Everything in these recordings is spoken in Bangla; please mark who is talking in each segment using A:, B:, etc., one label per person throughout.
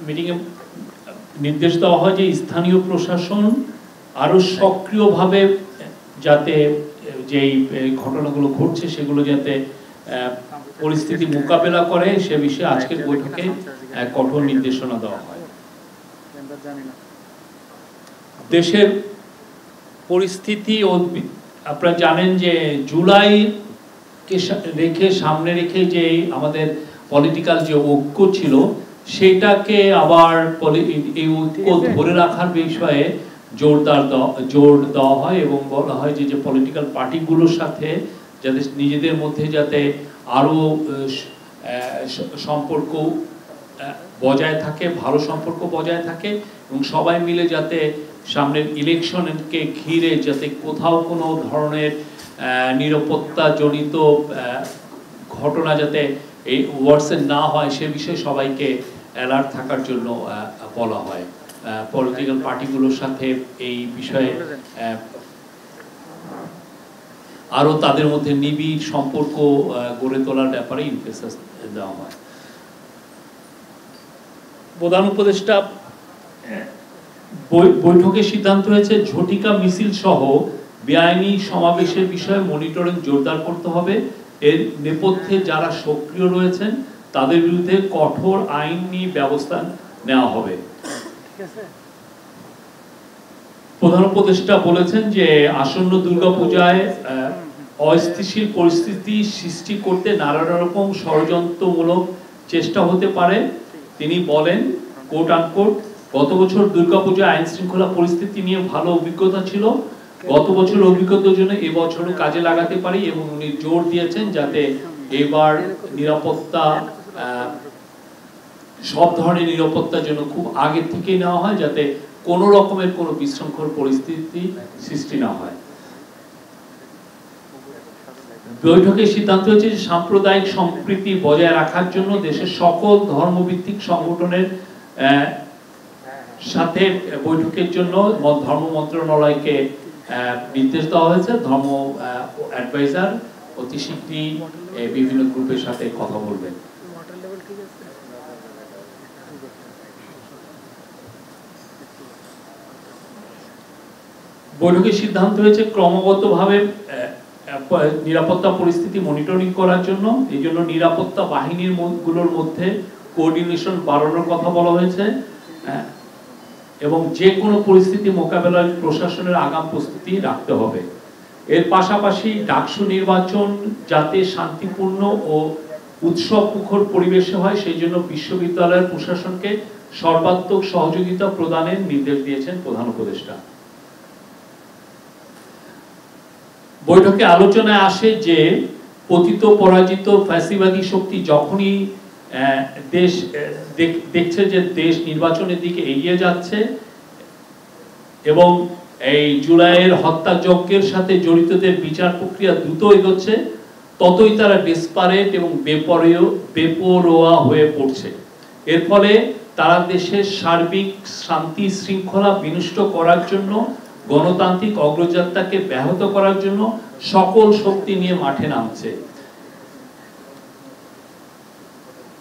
A: মিটিংয়ে নির্দেশ দেওয়া হয় যে স্থানীয় প্রশাসন আরো সক্রিয়ভাবে যাতে যেই ঘটনাগুলো ঘটছে সেগুলো যাতে পরিস্থিতি মোকাবেলা করে সে বিষয়ে আজকের বৈঠকে কঠোর নির্দেশনা দেওয়া হয়। দেশের পরিস্থিতি আপনারা জানেন যে জুলাইকে সামনে রেখে যে আমাদের পলিটিক্যাল যে ঐক্য ছিল সেটাকে আবার এই ঐক্য ধরে রাখার বিষয়ে জোর দেওয়া হয় এবং বলা হয় যে পলিটিক্যাল পার্টিগুলোর সাথে যাতে নিজেদের মধ্যে যাতে আরো সম্পর্ক বজায় থাকে, ভালো সম্পর্ক বজায় থাকে এবং সবাই মিলে যাতে সামনের ইলেকশনকে ঘিরে যাতে কোথাও কোনো ধরনের নিরাপত্তা জনিত ঘটনা যাতে এই ওয়ার্সে না হয় সে বিষয়ে সবাইকে অ্যালার্ট থাকার জন্য বলা হয়। পলিটিক্যাল পার্টিগুলোর সাথে এই বিষয়ে আরো তাদের মধ্যে নিবিড় সম্পর্ক গড়ে তোলার ব্যাপারে ইমফেসাস দেওয়া হয়। প্রধান উপদেষ্টা বৈঠকে সিদ্ধান্ত হয়েছে ঝটিকা মিছিল সহ বেআইনি সমাবেশের বিষয়ে মনিটরিং জোরদার করতে হবে। এর নেপথ্যে যারা সক্রিয় রয়েছেন তাদের বিরুদ্ধে কঠোর আইনি ব্যবস্থা নেওয়া হবে। প্রধান উপদেষ্টা বলেছেন যে আসন্ন দুর্গাপূজায় অস্থিতিশীল পরিস্থিতি সৃষ্টি করতে নানা রকম ষড়যন্ত্রমূলক চেষ্টা হতে পারে। তিনি বলেন কোট আনকোট, গত বছর দুর্গাপূজা আইন শৃঙ্খলা পরিস্থিতি নিয়ে ভালো অভিজ্ঞতা ছিল, গত বছর অভিজ্ঞতার জন্য এবছরও কাজে লাগাতে পারি এবং উনি জোর দিয়েছেন যাতে এবার নিরাপত্তা সব ধরনের নিরাপত্তার জন্য খুব আগে থেকেই নেওয়া হয় যাতে কোনো রকমের কোনো বিশৃঙ্খল পরিস্থিতি সৃষ্টি না হয়। বৈঠকে সিদ্ধান্ত হয়েছে যে সাম্প্রদায়িক সম্প্রীতি বজায় রাখার জন্য দেশের সকল ধর্মভিত্তিক সংগঠনের সাথে বৈঠকের জন্য ধর্ম মন্ত্রণালয়কে নির্দেশ দেওয়া হয়েছে। ধর্ম অ্যাডভাইজার অতি শীঘ্রই বিভিন্ন গ্রুপের সাথে কথা বলবেন। বৈঠকে সিদ্ধান্ত হয়েছে ক্রমাগতভাবে নিরাপত্তা পরিস্থিতি মনিটরিং করার জন্য। এই জন্য নিরাপত্তা বাহিনীর গুলোর মধ্যে কোঅর্ডিনেশন বাড়ানোর কথা বলা হয়েছে এবং যে কোনো পরিস্থিতি মোকাবেলায় প্রশাসনের আগাম প্রস্তুতি রাখতে হবে। এর পাশাপাশি ডাকসু নির্বাচন যাতে শান্তিপূর্ণ ও উৎসব মুখর পরিবেশে হয় সেই জন্য বিশ্ববিদ্যালয়ের প্রশাসনকে সর্বাত্মক সহযোগিতা প্রদানের নির্দেশ দিয়েছেন প্রধান উপদেষ্টা। বৈঠকে আলোচনায় আসে যে পতিত পরাজিত ফ্যাসিবাদী শক্তি যখনই দেশ দেখছে যে দেশ নির্বাচনের দিকে এগিয়ে যাচ্ছে এবং এই জুলাইয়ের হত্যাযজ্ঞের সাথে জড়িতদের বিচার প্রক্রিয়া দ্রুত এগোচ্ছে, ততই তারা ডেসপারেট এবং বেপরোয়া হয়ে পড়ছে। এর ফলে তারা দেশের সার্বিক শান্তি শৃঙ্খলা বিনষ্ট করার জন্য, গণতান্ত্রিক অগ্রযাত্রাকে ব্যাহত করার জন্য সকল শক্তি নিয়ে মাঠে নামছে।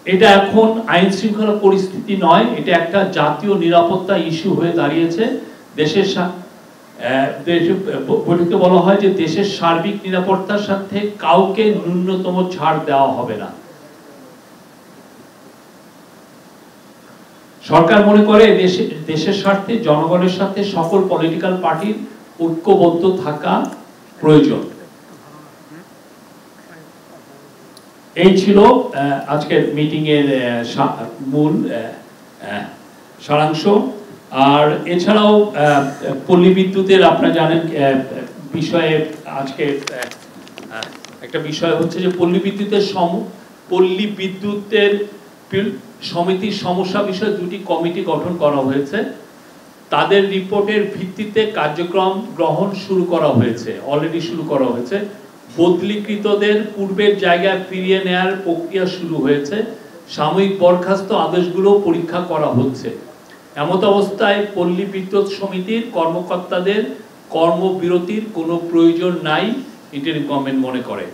A: এটা এখন আইন শৃঙ্খলা পরিস্থিতি নয়, এটা একটা জাতীয় নিরাপত্তা ইস্যু হয়ে দাঁড়িয়েছে। বৈঠকে বলা হয় যে দেশের সার্বিক নিরাপত্তার সাথে কাউকে ন্যূনতম ছাড় দেওয়া হবে না। সরকার মনে করে দেশের স্বার্থে জনগণের সাথে সকল পলিটিক্যাল পার্টির ঐক্যবদ্ধ থাকা প্রয়োজন। এই ছিল আজকের মিটিং এর মূল সারাংশ। আর এছাড়াও পল্লী বিদ্যুতের আপনারা জানেন বিষয়ে আজকে একটা বিষয় হচ্ছে যে পল্লী বিদ্যুতের সমিতির সমস্যা বিষয়ে দুটি কমিটি গঠন করা হয়েছে। তাদের রিপোর্টের ভিত্তিতে কার্যক্রম গ্রহণ শুরু করা হয়েছে, অলরেডি শুরু করা হয়েছে। বদলিকৃতদের পূর্বের জায়গায় ফিরিয়ে নেওয়ার প্রক্রিয়া শুরু হয়েছে। সাময়িক বরখাস্ত আদেশগুলো পরীক্ষা করা হচ্ছে। এমত অবস্থায় পল্লী বিদ্যুৎ সমিতির কর্মকর্তাদের কর্মবিরতির কোনো প্রয়োজন নাই, ইন্টারিম গভর্নমেন্ট মনে করে।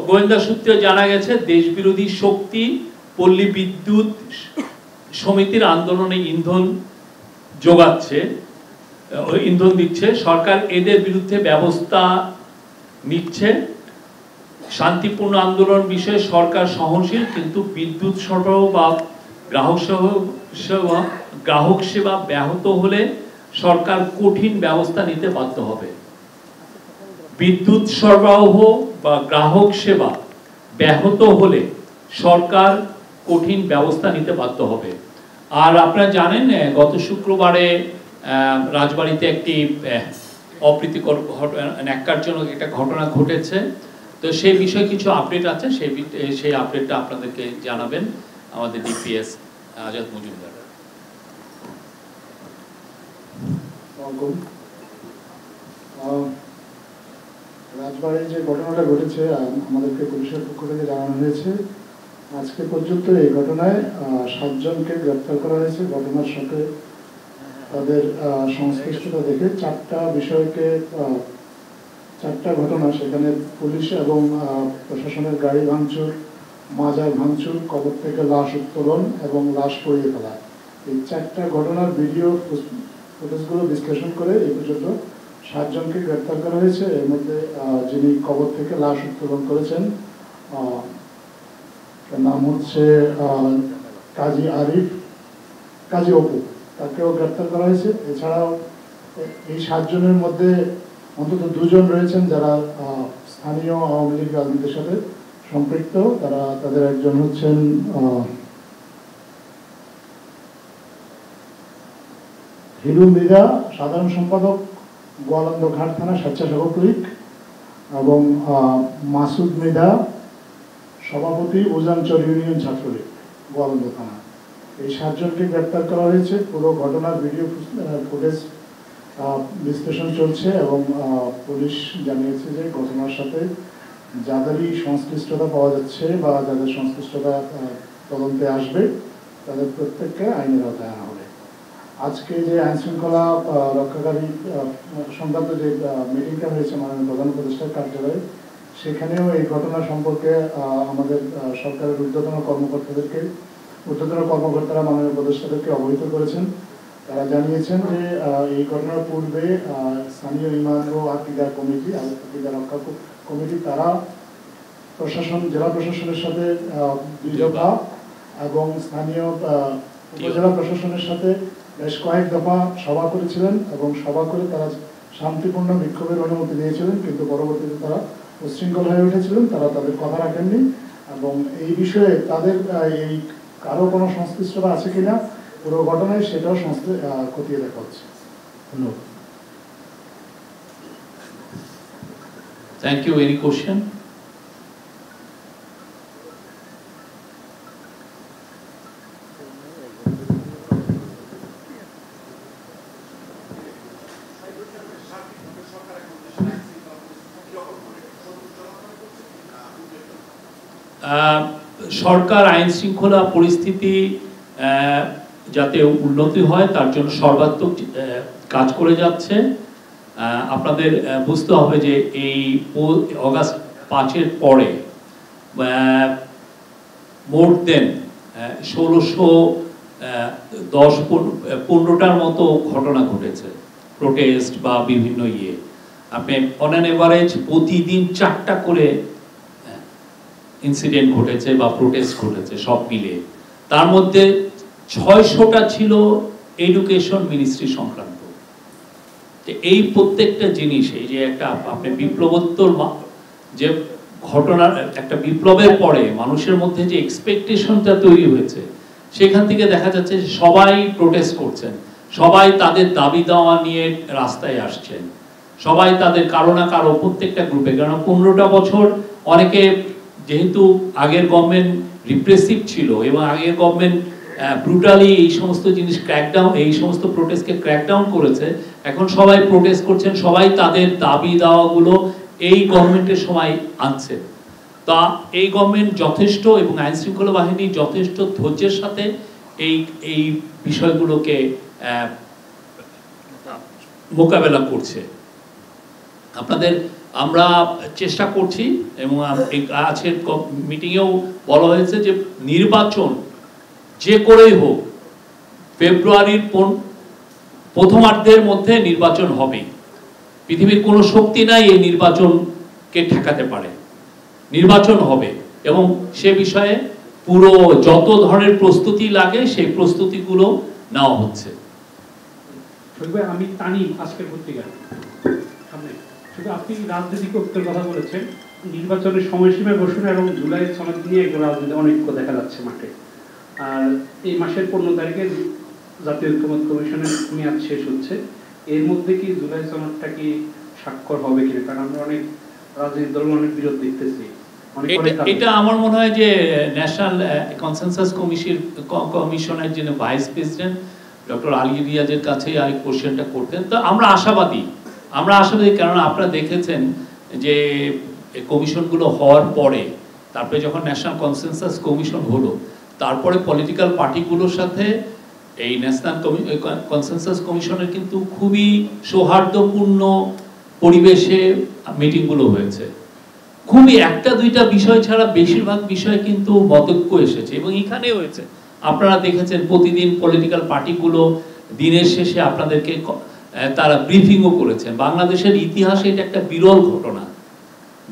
A: গোয়েন্দা সূত্রে জানা গেছে দেশবিরোধী শক্তি পল্লী বিদ্যুৎ সমিতির আন্দোলনে ইন্ধন যোগাচ্ছে, ইন্ধন দিচ্ছে। সরকার এদের বিরুদ্ধে ব্যবস্থা নিচ্ছে। শান্তিপূর্ণ আন্দোলন বিষয়ে সরকার সহনশীল, কিন্তু বিদ্যুৎ সরবরাহ বা গ্রাহক সেবা ব্যাহত হলে সরকার কঠিন ব্যবস্থা নিতে বাধ্য হবে। বিদ্যুৎ সরবরাহ বা গ্রাহক সেবা ব্যাহত হলে সরকার কঠিন ব্যবস্থা নিতে বাধ্য হবে। আর আপনারা জানেন গত শুক্রবারে রাজবাড়িতে একটি অপ্রীতিকর ন্যাক্কারজনক একটা ঘটনা ঘটেছে। তো সেই বিষয়ে কিছু আপডেট আছে, সেই আপডেটটা আপনাদেরকে জানাবেন আমাদের ডিপিএস আজাদ মজুমদার।
B: রাজবাড়ির যে ঘটনাটা ঘটেছে আমাদেরকে পুলিশের পক্ষ থেকে জানানো হয়েছে, আজকে পর্যন্ত এই ঘটনায় 7 জনকে গ্রেপ্তার করা হয়েছে। ঘটনার সাথে তাদের সংশ্লিষ্টতা দেখে 4টা বিষয়কে, 4টা ঘটনা, সেখানে পুলিশ এবং প্রশাসনের গাড়ি ভাঙচুর, মাজার ভাঙচুর, কবর থেকে লাশ উত্তোলন এবং লাশ পড়িয়ে ফেলা, এই 4টা ঘটনার ভিডিও ফুটেজগুলো বিশ্লেষণ করে এই পর্যন্ত 7 জনকে গ্রেপ্তার করা হয়েছে। এর মধ্যে যিনি কবর থেকে লাশ উত্তোলন করেছেন তার নাম হচ্ছে কাজী অপু, তাকেও গ্রেপ্তার করা হয়েছে। এছাড়াও এই 7 জনের মধ্যে অন্তত 2 জন রয়েছেন যারা স্থানীয় আওয়ামী লীগ রাজনীতির সাথে সম্পৃক্ত। তাদের একজন হচ্ছেন হিরু মৃধা, সাধারণ সম্পাদক গোয়ালন্দ ঘাট থানা স্বেচ্ছাসেবক লীগ, এবং মাসুদ মৃধা, সভাপতি উজানচর ইউনিয়ন ছাত্রলীগ গোয়ালন্দ থানা। এই 7 জনকে গ্রেপ্তার করা হয়েছে। পুরো ঘটনার ভিডিও ফুটেজ বিশ্লেষণ চলছে এবং পুলিশ জানিয়েছে যে ঘটনার সাথে যাদেরই সংশ্লিষ্টতা পাওয়া যাচ্ছে বা যাদের সংশ্লিষ্টতা তদন্তে আসবে তাদের প্রত্যেককে আইনের আওতায় আনা হবে। আজকে যে আইন শৃঙ্খলা রক্ষাকারী সংক্রান্ত যে মিটিংটা হয়েছে মাননীয় প্রধান উপদেষ্টার কার্যালয়ে, সেখানেও এই ঘটনা সম্পর্কে আমাদের সরকারের ঊর্ধ্বতন কর্মকর্তারা মাননীয় উপদেষ্টাদেরকে অবহিত করেছেন। তারা জানিয়েছেন যে এই ঘটনার পূর্বে স্থানীয় ইমান ও আকিদা কমিটি, আকিদা রক্ষা কমিটি, তারা জেলা প্রশাসনের সাথে 2 দফা এবং স্থানীয় উপজেলা প্রশাসনের সাথে বেশ কয়েক দফা সভা করেছিলেন এবং সভা করে তারা শান্তিপূর্ণ বিক্ষোভের অনুমতি দিয়েছিলেন, কিন্তু পরবর্তীতে তারা উচ্ছৃঙ্খল হয়ে উঠেছিলেন, তারা তাদের কথা রাখেননি। এবং এই বিষয়ে তাদের এই কারো কোনো সংশ্লিষ্টতা আছে কিনা পুরো ঘটনায় সেটাও খতিয়ে দেখা হচ্ছে। ধন্যবাদ।
A: Thank you. Any question? সরকার আইন শৃঙ্খলা পরিস্থিতি যাতে উন্নতি হয় তার জন্য সর্বাত্মক কাজ করে যাচ্ছে। আপনাদের বুঝতে হবে যে এই অগাস্ট 5-এর পরে মোর দেন 1615টার মতো ঘটনা ঘটেছে, প্রোটেস্ট বা বিভিন্ন আপনি অন অ্যান এভারেজ প্রতিদিন 4টা করে ইনসিডেন্ট ঘটেছে বা প্রোটেস্ট ঘটেছে সব মিলে। তার মধ্যে 600টা ছিল এডুকেশন মিনিস্ট্রি সংক্রান্ত। এই প্রত্যেকটা জিনিস, এই যে একটা আপনি বিপ্লবোত্তর যে ঘটনার একটা বিপ্লবের পরে মানুষের মধ্যে যে এক্সপেকটেশনটা তৈরি হয়েছে, সেখান থেকে দেখা যাচ্ছে সবাই প্রোটেস্ট করছেন, সবাই তাদের দাবি দাওয়া নিয়ে রাস্তায় আসছেন, সবাই তাদের কারো না কারো প্রত্যেকটা গ্রুপে। কারণ 15টা বছর অনেকে, যেহেতু আগের গভর্নমেন্ট রিপ্রেসিভ ছিল এবং আগের গভর্নমেন্ট ব্রুটালি এই সমস্ত জিনিস ক্র্যাকডাউন, এই সমস্ত প্রোটেস্টকে ক্র্যাকডাউন করেছে, এখন সবাই প্রোটেস্ট করছেন, সবাই তাদের দাবি দাওয়াগুলো এই গভর্নমেন্টের সময় আনছে। তা এই গভর্নমেন্ট যথেষ্ট এবং আইন শৃঙ্খলা বাহিনী যথেষ্ট ধৈর্যের সাথে এই বিষয়গুলোকে মোকাবেলা করছে। আপনাদের আমরা চেষ্টা করছি এবং আজকের মিটিংয়েও বলা হয়েছে যে নির্বাচন যে করেই হোক ফেব্রুয়ারির প্রথমার্ধের মধ্যে নির্বাচন হবে। পৃথিবীর কোনো শক্তি নাই এই নির্বাচনকে ঠেকাতে পারে। নির্বাচন হবে এবং সে বিষয়ে পুরো যত ধরনের প্রস্তুতি লাগে সেই প্রস্তুতিগুলো নেওয়া হচ্ছে।
C: আমি তানিম, আজকের পত্রিকায় সামনে। শুধু আপনি রাজনৈতিক ঐক্যের কথা বলেছেন, নির্বাচনের সময়সীমা ঘোষণা এবং জুলাই সনদ নিয়ে এগুলো রাজনীতি অনৈক্য দেখা যাচ্ছে মাঠে। আর এই মাসের 15 তারিখে জাতীয় ঐক্যমত্য কমিশনের মেয়াদ শেষ হচ্ছে। এর মধ্যে কি জুলাই সনদটা কি স্বাক্ষর হবে কিনা? কারণ আমরা অনেক রাজনৈতিক দল অনেক বিরোধ দেখতেছি।
A: এটা আমার মনে হয় যে ন্যাশনাল কনসেনসাস কমিশনের যিনি ভাইস প্রেসিডেন্ট ডক্টর আলী রিয়াজের কাছে এই কোশ্চেনটা করতেন। তো আমরা আশাবাদী কারণ আপনারা দেখেছেন যে কমিশনগুলো হওয়ার পরে, তারপরে যখন ন্যাশনাল কনসেনসাস কমিশন হলো, তারপরে পলিটিক্যাল পার্টিগুলোর সাথে এই ন্যাশনাল কনসেনসাস কমিশনের কিন্তু খুবই সৌহার্দ্যপূর্ণ পরিবেশে মিটিংগুলো হয়েছে। খুবই একটা দুইটা বিষয় ছাড়া বেশিরভাগ বিষয় কিন্তু মতৈক্য এসেছে এবং এখানে হয়েছে। আপনারা দেখেছেন প্রতিদিন পলিটিক্যাল পার্টিগুলো দিনের শেষে আপনাদেরকে তারা ব্রিফিংও করেছেন। বাংলাদেশের ইতিহাসে এটা একটা বিরল ঘটনা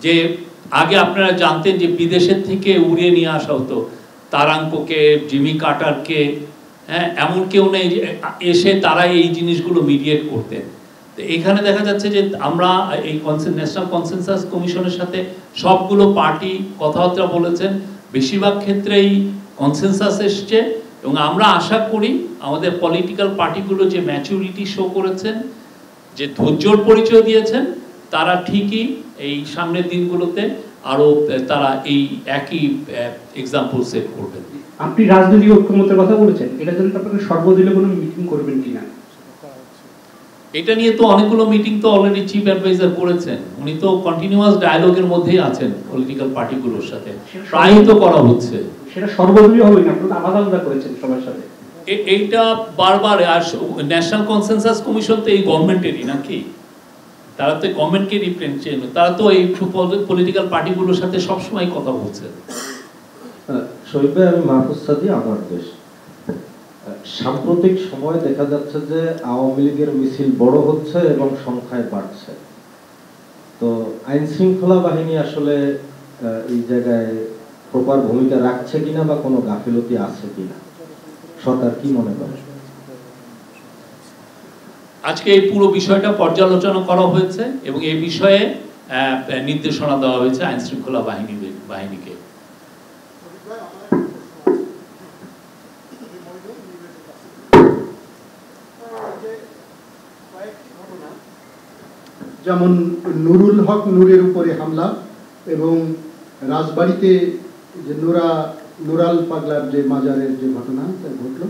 A: যে আগে আপনারা জানতেন যে বিদেশের থেকে উড়িয়ে নিয়ে আসা হতো তারাঙ্ককে, জিমি কার্টারকে, হ্যাঁ, এমন কেউ নেই এসে তারা এই জিনিসগুলো মিডিয়েট করতেন। তো এখানে দেখা যাচ্ছে যে আমরা এই ন্যাশনাল কনসেনসাস কমিশনের সাথে সবগুলো পার্টি কথাবার্তা বলেছেন, বেশিরভাগ ক্ষেত্রেই কনসেনসাস এসছে এবং আমরা আশা করি আমাদের পলিটিক্যাল পার্টিগুলো যে ম্যাচুরিটি শো করেছেন, যে ধৈর্যর পরিচয় দিয়েছেন, তারা ঠিকই এই সামনের দিনগুলোতে আরো তারা এই একই এক্সাম্পল সেট করবেন।
C: আপনি রাজনৈতিক ঐক্যমত্যের কথা বলেছেন, এটা জন্য আপনারা সর্বদলীয় কোনো মিটিং করবেন কিনা?
A: এটা নিয়ে তো অনেকগুলো মিটিং তো অলরেডি চিফ অ্যাডভাইজার করেছেন। উনি তো কন্টিনিউয়াস ডায়ালগের মধ্যেই আছেন পলিটিক্যাল পার্টিগুলোর সাথে, প্রায়ই তো করা হচ্ছে।
C: সেটা সর্বদলীয় হবে না, আপনারা আলাদা আলাদা করেছেন সবার সাথে।
A: এইটা বারবার, আর ন্যাশনাল কনসেনসাস কমিশন তো এই গভর্নমেন্টেরই নাকি, তারা তো গভর্নমেন্টকে রিপ্রেজেন্ট, তারা তো এই পলিটিক্যাল পার্টিগুলোর সাথে সবসময় কথা বলছে।
D: শহীদ ভাই, আমি মাহফুজ সাদি, আমার দেশ। সাম্প্রতিক সময় দেখা যাচ্ছে যে আওয়ামী লীগের মিছিল বড় হচ্ছে এবং সংখ্যায় বাড়ছে। তো আইন শৃঙ্খলা বাহিনী আসলে এই জায়গায় প্রপার ভূমিকা রাখছে কিনা বা কোনো গাফিলতি আছে কিনা, সরকার কি মনে করে?
A: আজকে এই পুরো বিষয়টা পর্যালোচনা করা হয়েছে এবং এই বিষয়ে নির্দেশনা দেওয়া হয়েছে আইন শৃঙ্খলা বাহিনীকে।
E: যেমন নুরুল হক নূরের উপরে হামলা এবং রাজবাড়িতে যে নুরাল পাগলার যে মাজারের যে ঘটনা ঘটলো,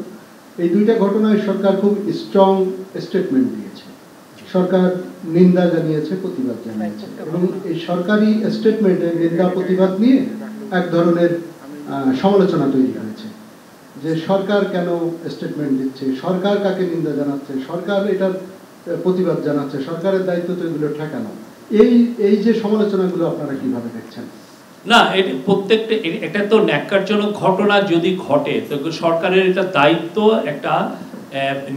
E: এই দুইটা ঘটনায় সরকার খুব স্ট্রং স্টেটমেন্ট দিয়েছে। সরকার নিন্দা জানিয়েছে, প্রতিবাদ জানিয়েছে এবং এই সরকারি স্টেটমেন্টের নিন্দা প্রতিবাদ নিয়ে এক ধরনের সমালোচনা তৈরি হয়েছে যে সরকার কেন স্টেটমেন্ট দিচ্ছে, সরকার কাকে নিন্দা জানাচ্ছে, সরকার এটার প্রতিবাদ জানাচ্ছে, সরকারের দায়িত্ব তো এগুলো ঠেকানো। এই যে সমালোচনাগুলো আপনারা কিভাবে দেখছেন?
A: না, প্রত্যেকটা এটা তো ন্যাক্কারজনক ঘটনা যদি ঘটে তো সরকারের এটা দায়িত্ব একটা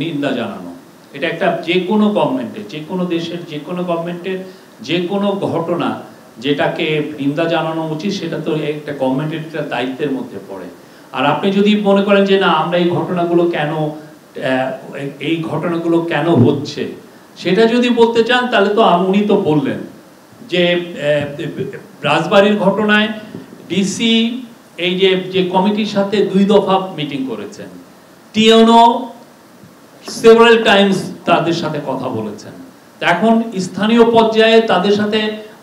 A: নিন্দা জানানো। এটা একটা যে কোনো গভর্নমেন্টের, যে কোনো দেশের যে কোনো গভর্নমেন্টের যে কোনো ঘটনা যেটাকে নিন্দা জানানো উচিত, সেটা তো একটা গভর্নমেন্টের একটা দায়িত্বের মধ্যে পড়ে। আর আপনি যদি মনে করেন যে না আমরা এই ঘটনাগুলো কেন হচ্ছে সেটা যদি বলতে চান, তাহলে তো উনি তো বললেন যে রাজবাড়ির ঘটনায় ডিসি এই যে কমিটির সাথে 2 দফা মিটিং করেছেন, টিএনও সেভারাল টাইমস তাদের সাথে কথা বলেছেন। এখন স্থানীয় পর্যায়ে তাদের সাথে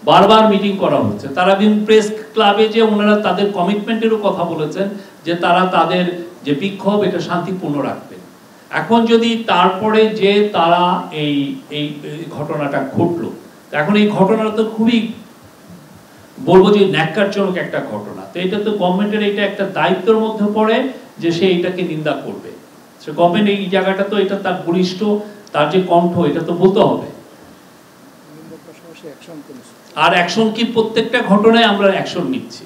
A: বারবার মিটিং করা হচ্ছে। তারা প্রেস ক্লাবে যে ওনারা তাদের কমিটমেন্টেরও কথা বলেছেন যে তারা তাদের যে বিক্ষোভ এটা শান্তিপূর্ণ রাখবেন। এখন যদি তারপরে যে তারা এই ঘটনাটা ঘটলো, এখন এই ঘটনাটা তো খুবই বলবো যে ন্যাক্কারজনক একটা ঘটনা। তো এটা তো গভর্নমেন্টের এটা একটা দায়িত্বের মধ্যে পড়ে যে সে এটাকে নিন্দা করবে। সে গভর্নমেন্ট এই জায়গাটা তো এটা তার বলিষ্ঠ, তার যে কণ্ঠ এটা তো বলতে হবে। আর অ্যাকশন কি, প্রত্যেকটা ঘটনায় আমরা অ্যাকশন নিচ্ছি,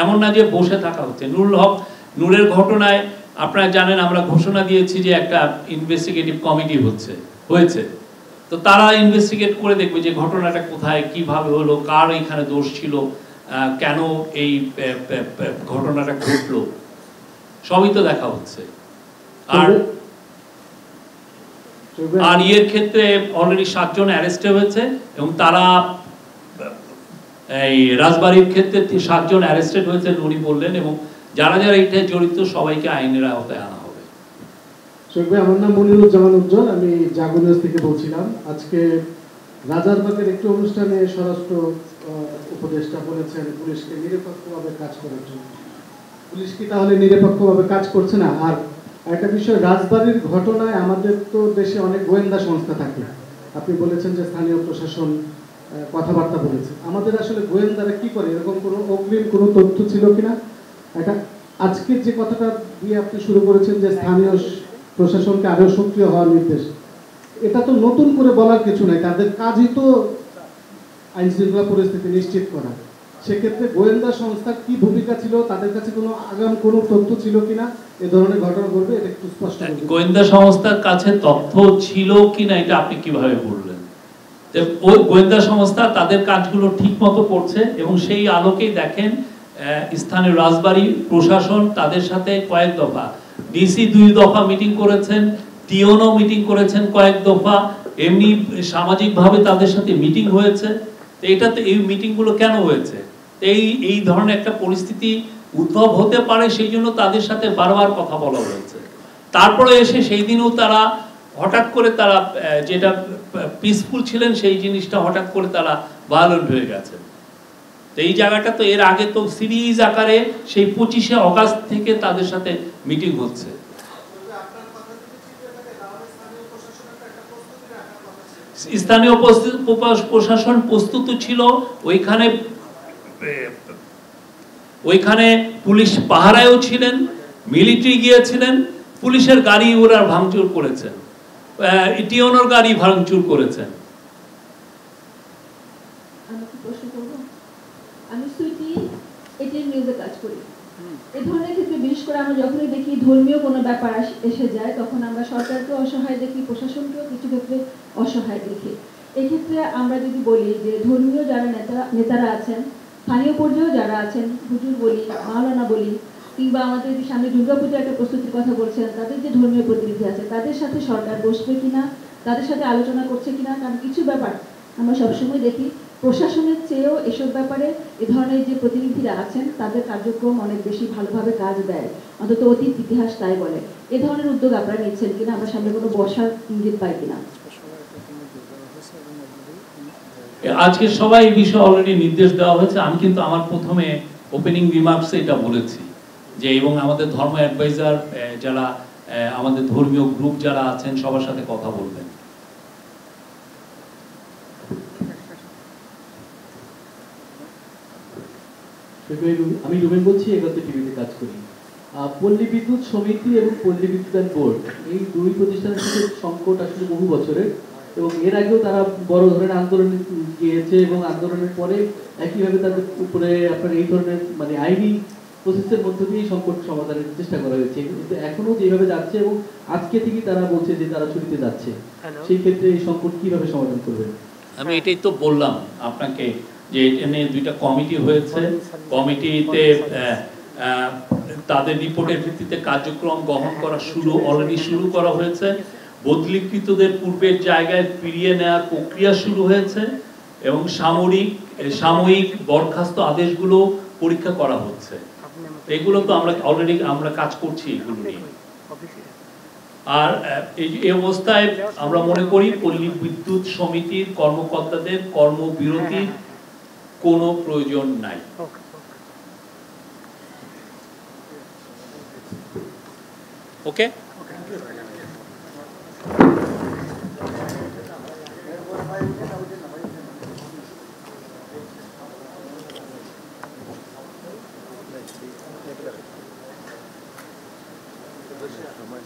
A: এমন না যে বসে থাকা হচ্ছে। নুরুল হক নূরের ঘটনায় আপনারা জানেন আমরা ঘোষণা দিয়েছি যে একটা ইনভেস্টিগেটিভ কমিটি হয়েছে, তো তারা ইনভেস্টিগেট করে দেখবে যে ঘটনাটা কোথায়, কিভাবে হলো, কার এখানে দোষ ছিল, কেন এই ঘটনাটা ঘটলো, সবই তো দেখা হচ্ছে। আর এর ক্ষেত্রে অলরেডি 7 জন অ্যারেস্ট হয়েছে এবং তারা এই রাজবাড়ির ক্ষেত্রে 7 জন অ্যারেস্টেড হয়েছেন উনি বললেন, এবং যারা যারা এটায় জড়িত সবাইকে আইনের আওতায় আনা হবে।
F: আমার নাম মনিরুজ্জামান উজ্জ্বল, আমি জাগো থেকে বলছিলাম। আজকে রাজারবাগের একটি অনুষ্ঠানে স্বরাষ্ট্র উপদেষ্টা বলেছেন পুলিশকে নিরপেক্ষভাবে কাজ করার জন্য। পুলিশ কি তাহলে নিরপেক্ষভাবে কাজ করছে না? আর একটা বিষয়, রাজবাড়ির ঘটনায় আমাদের তো দেশে অনেক গোয়েন্দা সংস্থা থাকে। আপনি বলেছেন যে স্থানীয় প্রশাসন কথাবার্তা বলেছে, আমাদের আসলে গোয়েন্দারা কি করে, এরকম কোনো অগ্রিম কোনো তথ্য ছিল কিনা? এটা আজকের যে কথাটা দিয়ে আপনি শুরু করেছেন যে স্থানীয় প্রশাসনকে আরো সক্রিয় হওয়ার নির্দেশ, এটা তো নতুন করে বলার কিছু নাই, তাদের কাজই তো আইন শৃঙ্খলা পরিস্থিতি নিশ্চিত করা। সেক্ষেত্রে গোয়েন্দা সংস্থার কি ভূমিকা ছিল, তাদের কাছে কোনো আগাম কোনো তথ্য ছিল কিনা এ ধরনের ঘটনা ঘটবে, এটা একটু স্পষ্ট করবেন।
A: গোয়েন্দা সংস্থার কাছে তথ্য ছিল কিনা এটা আপনি কিভাবে বললেন? ওই গোয়েন্দা সংস্থা তাদের কাজগুলো ঠিক মতো করছে এবং সেই আলোকেই দেখেন স্থানীয় রাজবাড়ী প্রশাসন তাদের সাথে কয়েক দফা, ডিসি 2 দফা মিটিং করেছেন, টিওনও মিটিং করেছেন কয়েক দফা, এমনি সামাজিকভাবে তাদের সাথে মিটিং হয়েছে। তো এটাতে এই মিটিংগুলো কেন হয়েছে? এই ধরনের একটা পরিস্থিতি উদ্ভব হতে পারে, সেই জন্য তাদের সাথে বারবার কথা বলা হয়েছে। তারপরে এসে সেই দিনও তারা হঠাৎ করে তারা যেটা পিসফুল ছিলেন সেই জিনিসটা হঠাৎ করে তারা ভায়োলেন্ট হয়ে গেছে। তো এই জায়গাটা তো এর আগে তো সিরিজ আকারে সেই 25শে অগাস্ট থেকে তাদের সাথে মিটিং হচ্ছে। স্থানীয় প্রশাসন প্রস্তুত ছিল, ওইখানে পুলিশ পাহারায়ও ছিলেন, মিলিটারি গিয়েছিলেন, পুলিশের গাড়ি ওরা ভাঙচুর করেছেন, টিওনোর গাড়ি ভাঙচুর করেছেন।
G: আমি সুইটি এটির নিউজে কাজ করি। এই ধরনের ক্ষেত্রে বিশেষ করে আমরা যখনই দেখি ধর্মীয় কোনো ব্যাপার এসে যায়, তখন আমরা সরকারকে অসহায় দেখি, প্রশাসনকেও কিছু ক্ষেত্রে অসহায় দেখি। এক্ষেত্রে আমরা যদি বলি যে ধর্মীয় যারা নেতারা আছেন, স্থানীয় পর্যায়েও যারা আছেন, হুজুর বলি, মাওলানা বলি, কিংবা আমাদের যে সামনে দুর্গাপূজার একটা প্রস্তুতির কথা বলছেন, তাদের যে ধর্মীয় প্রতিনিধি আছে তাদের সাথে সরকার বসবে কিনা, তাদের সাথে আলোচনা করছে কিনা। কারণ কিছু ব্যাপার আমরা সবসময় দেখি প্রশাসনের চেয়েও এসব ব্যাপারে এ ধরনের যে প্রতিনিধিরা আছেন তাদের কার্যক্রম অনেক বেশি ভালোভাবে কাজ দেয়, অন্তত অতীত ইতিহাস তাই বলে। এ ধরনের উদ্যোগ আপনারা নিচ্ছেন কিনা, আমরা সামনে কোনো বসার ইঙ্গিত পাই কিনা?
A: আজকে সবাই এই বিষয়ে অলরেডি নির্দেশ দেওয়া হয়েছে। আমি কিন্তু আমার প্রথমে ওপেনিং রিমার্কসে এটা বলেছি যে, এবং আমাদের ধর্ম অ্যাডভাইজার যারা আমাদের ধর্মীয় গ্রুপ যারা আছেন সবার সাথে কথা বলবেন।
H: আমি রুবেন বলছি, এগোতে টিভিতে কাজ করি। পল্লী বিদ্যুৎ সমিতি এবং পল্লী বিদ্যুৎ বোর্ড, এই 2 প্রতিষ্ঠানের সাথে সংকট আসলে বহু বছরের, এবং এর আগেও তারা বড় ধরনের আন্দোলনে গিয়েছে এবং আন্দোলনের পরে একইভাবে তাদের উপরে আপনার এই ধরনের মানে আইনি প্রসেসের মধ্য দিয়ে সংকট সমাধানের চেষ্টা করা হয়েছে, কিন্তু এখনো যেভাবে যাচ্ছে এবং আজকে থেকে তারা বলছে যে তারা ছুটিতে যাচ্ছে, সেই ক্ষেত্রে এই সংকট কিভাবে সমাধান করবে?
A: আমি এটাই তো বললাম আপনাকে যে এটা নিয়ে 2টা কমিটি হয়েছে, কমিটিতে তাদের রিপোর্টের ভিত্তিতে কার্যক্রম গ্রহণ করা অলরেডি শুরু করা হয়েছে। বদলিকৃতদের পূর্বের জায়গায় ফিরিয়ে নেওয়ার প্রক্রিয়া শুরু হয়েছে এবং সাময়িক বরখাস্ত আদেশগুলো পরীক্ষা করা হচ্ছে। এগুলো তো অলরেডি আমরা কাজ করছি এগুলো নিয়ে। আর এই অবস্থায় আমরা মনে করি পল্লী বিদ্যুৎ সমিতির কর্মকর্তাদের কর্মবিরতির কোনো প্রয়োজন নাই। ওকে,
I: সময়